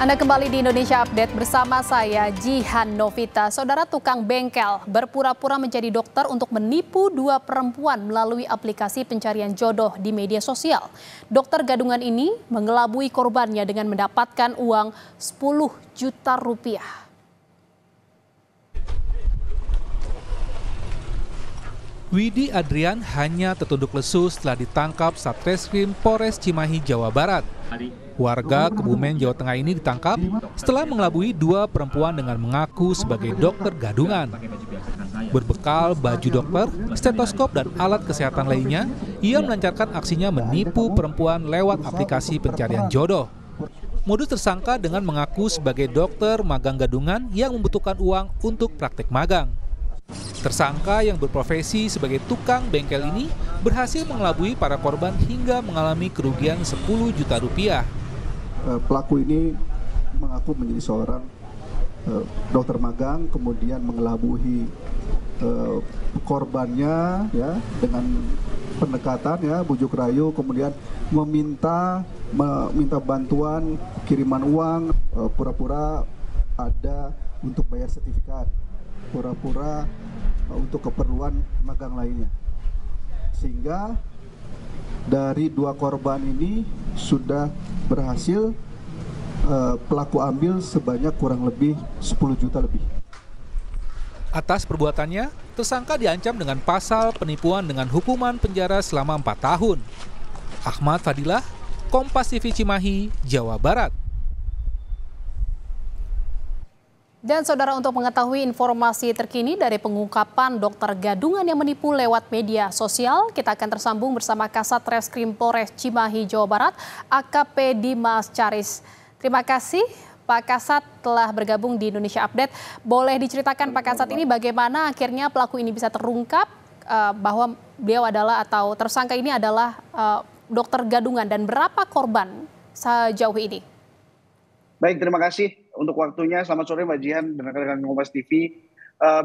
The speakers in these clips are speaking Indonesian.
Anda kembali di Indonesia Update bersama saya, Jihan Novita. Saudara tukang bengkel berpura-pura menjadi dokter untuk menipu dua perempuan melalui aplikasi pencarian jodoh di media sosial. Dokter gadungan ini mengelabui korbannya dengan mendapatkan uang 10 juta rupiah. Widi Adrian hanya tertunduk lesu setelah ditangkap Satreskrim Polres Cimahi, Jawa Barat. Warga Kebumen, Jawa Tengah ini ditangkap setelah mengelabui dua perempuan dengan mengaku sebagai dokter gadungan. Berbekal baju dokter, stetoskop, dan alat kesehatan lainnya, ia melancarkan aksinya menipu perempuan lewat aplikasi pencarian jodoh. Modus tersangka dengan mengaku sebagai dokter magang gadungan yang membutuhkan uang untuk praktek magang. Tersangka yang berprofesi sebagai tukang bengkel ini berhasil mengelabui para korban hingga mengalami kerugian 10 juta rupiah. Pelaku ini mengaku menjadi seorang dokter magang, kemudian mengelabui korbannya ya dengan pendekatan ya bujuk rayu, kemudian meminta bantuan kiriman uang, pura-pura ada untuk bayar sertifikat, pura-pura untuk keperluan magang lainnya. Sehingga dari dua korban ini sudah berhasil pelaku ambil sebanyak kurang lebih 10 juta lebih. Atas perbuatannya, tersangka diancam dengan pasal penipuan dengan hukuman penjara selama 4 tahun. Ahmad Fadilah, Kompas TV Cimahi, Jawa Barat. Dan saudara, untuk mengetahui informasi terkini dari pengungkapan dokter gadungan yang menipu lewat media sosial, kita akan tersambung bersama Kasat Reskrim Polres Cimahi, Jawa Barat, AKP Dimas Charis. Terima kasih Pak Kasat telah bergabung di Indonesia Update. Boleh diceritakan Pak Kasat ini bagaimana akhirnya pelaku ini bisa terungkap bahwa beliau adalah atau tersangka ini adalah dokter gadungan dan berapa korban sejauh ini? Baik, terima kasih untuk waktunya. Selamat sore Mbak Jihan dan rekan-rekan Kompas TV.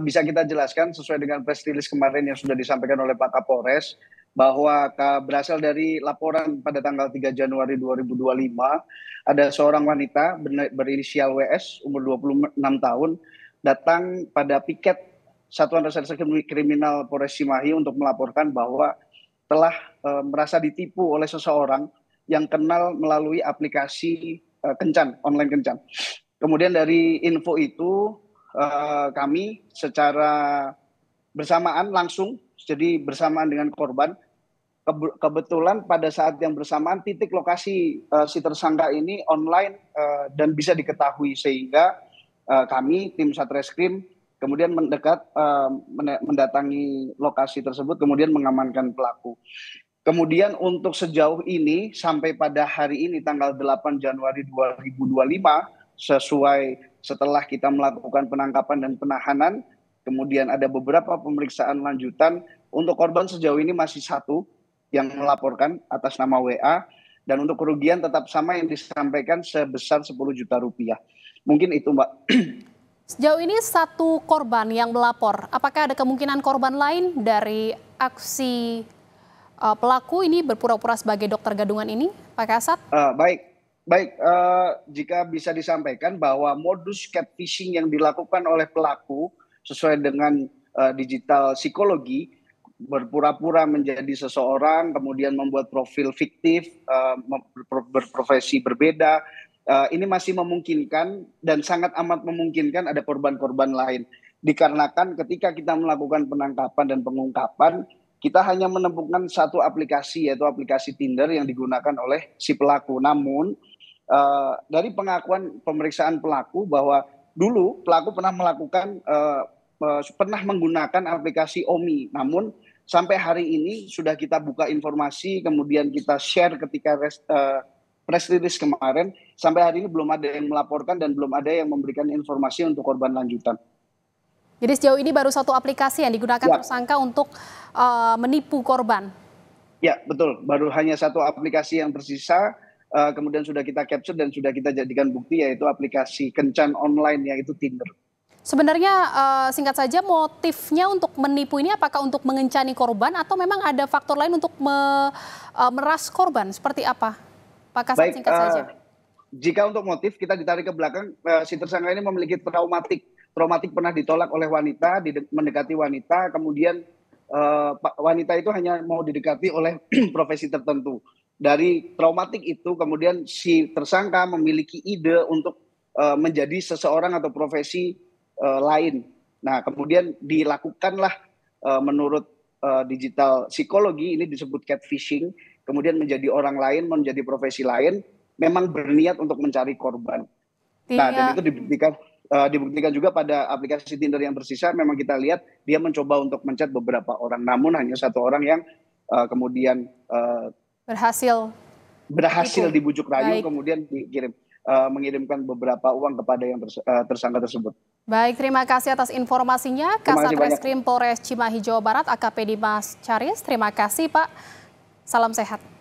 Bisa kita jelaskan sesuai dengan press release kemarin yang sudah disampaikan oleh Pak Kapolres bahwa berasal dari laporan pada tanggal 3 Januari 2025 ada seorang wanita berinisial WS umur 26 tahun datang pada piket Satuan Reserse Kriminal Polres Cimahi untuk melaporkan bahwa telah merasa ditipu oleh seseorang yang kenal melalui aplikasi Kencan, online Kencan. Kemudian dari info itu kami secara bersamaan langsung, jadi bersamaan dengan korban, kebetulan pada saat yang bersamaan titik lokasi si tersangka ini online dan bisa diketahui, sehingga kami tim Satreskrim kemudian mendatangi lokasi tersebut, kemudian mengamankan pelaku. Kemudian untuk sejauh ini sampai pada hari ini tanggal 8 Januari 2025 sesuai setelah kita melakukan penangkapan dan penahanan, kemudian ada beberapa pemeriksaan lanjutan. Untuk korban sejauh ini masih satu yang melaporkan atas nama WA, dan untuk kerugian tetap sama yang disampaikan sebesar 10 juta rupiah. Mungkin itu Mbak. Sejauh ini satu korban yang melapor. Apakah ada kemungkinan korban lain dari aksi pelaku ini berpura-pura sebagai dokter gadungan ini, Pak Kasat? Baik. Jika bisa disampaikan bahwa modus catfishing yang dilakukan oleh pelaku sesuai dengan digital psikologi, berpura-pura menjadi seseorang, kemudian membuat profil fiktif, berprofesi berbeda, ini masih memungkinkan dan sangat amat memungkinkan ada korban-korban lain. Dikarenakan ketika kita melakukan penangkapan dan pengungkapan, kita hanya menemukan satu aplikasi, yaitu aplikasi Tinder yang digunakan oleh si pelaku. Namun dari pengakuan pemeriksaan pelaku bahwa dulu pelaku pernah menggunakan aplikasi Omi. Namun sampai hari ini sudah kita buka informasi, kemudian kita share ketika press release kemarin, sampai hari ini belum ada yang melaporkan dan belum ada yang memberikan informasi untuk korban lanjutan. Jadi sejauh ini baru satu aplikasi yang digunakan tersangka untuk menipu korban? Ya, betul. Baru hanya satu aplikasi yang tersisa, kemudian sudah kita capture dan sudah kita jadikan bukti, yaitu aplikasi Kencan online, yaitu Tinder. Sebenarnya singkat saja, motifnya untuk menipu ini apakah untuk mengencani korban atau memang ada faktor lain untuk memeras korban? Seperti apa? Pak Kasat, singkat saja. jika untuk motif kita ditarik ke belakang, si tersangka ini memiliki traumatik pernah ditolak oleh wanita, mendekati wanita, kemudian wanita itu hanya mau didekati oleh profesi tertentu. Dari traumatik itu kemudian si tersangka memiliki ide untuk menjadi seseorang atau profesi lain. Nah, kemudian dilakukanlah menurut digital psikologi ini disebut catfishing, kemudian menjadi orang lain, menjadi profesi lain, memang berniat untuk mencari korban. Nah, dan itu dibuktikan juga pada aplikasi Tinder yang tersisa. Memang kita lihat dia mencoba untuk menchat beberapa orang, namun hanya satu orang yang kemudian berhasil dibujuk rayu, kemudian mengirimkan beberapa uang kepada yang tersangka tersebut. Baik, terima kasih atas informasinya. Kasat Reskrim Polres Cimahi Jawa Barat AKP Dimas Charis. Terima kasih Pak. Salam sehat.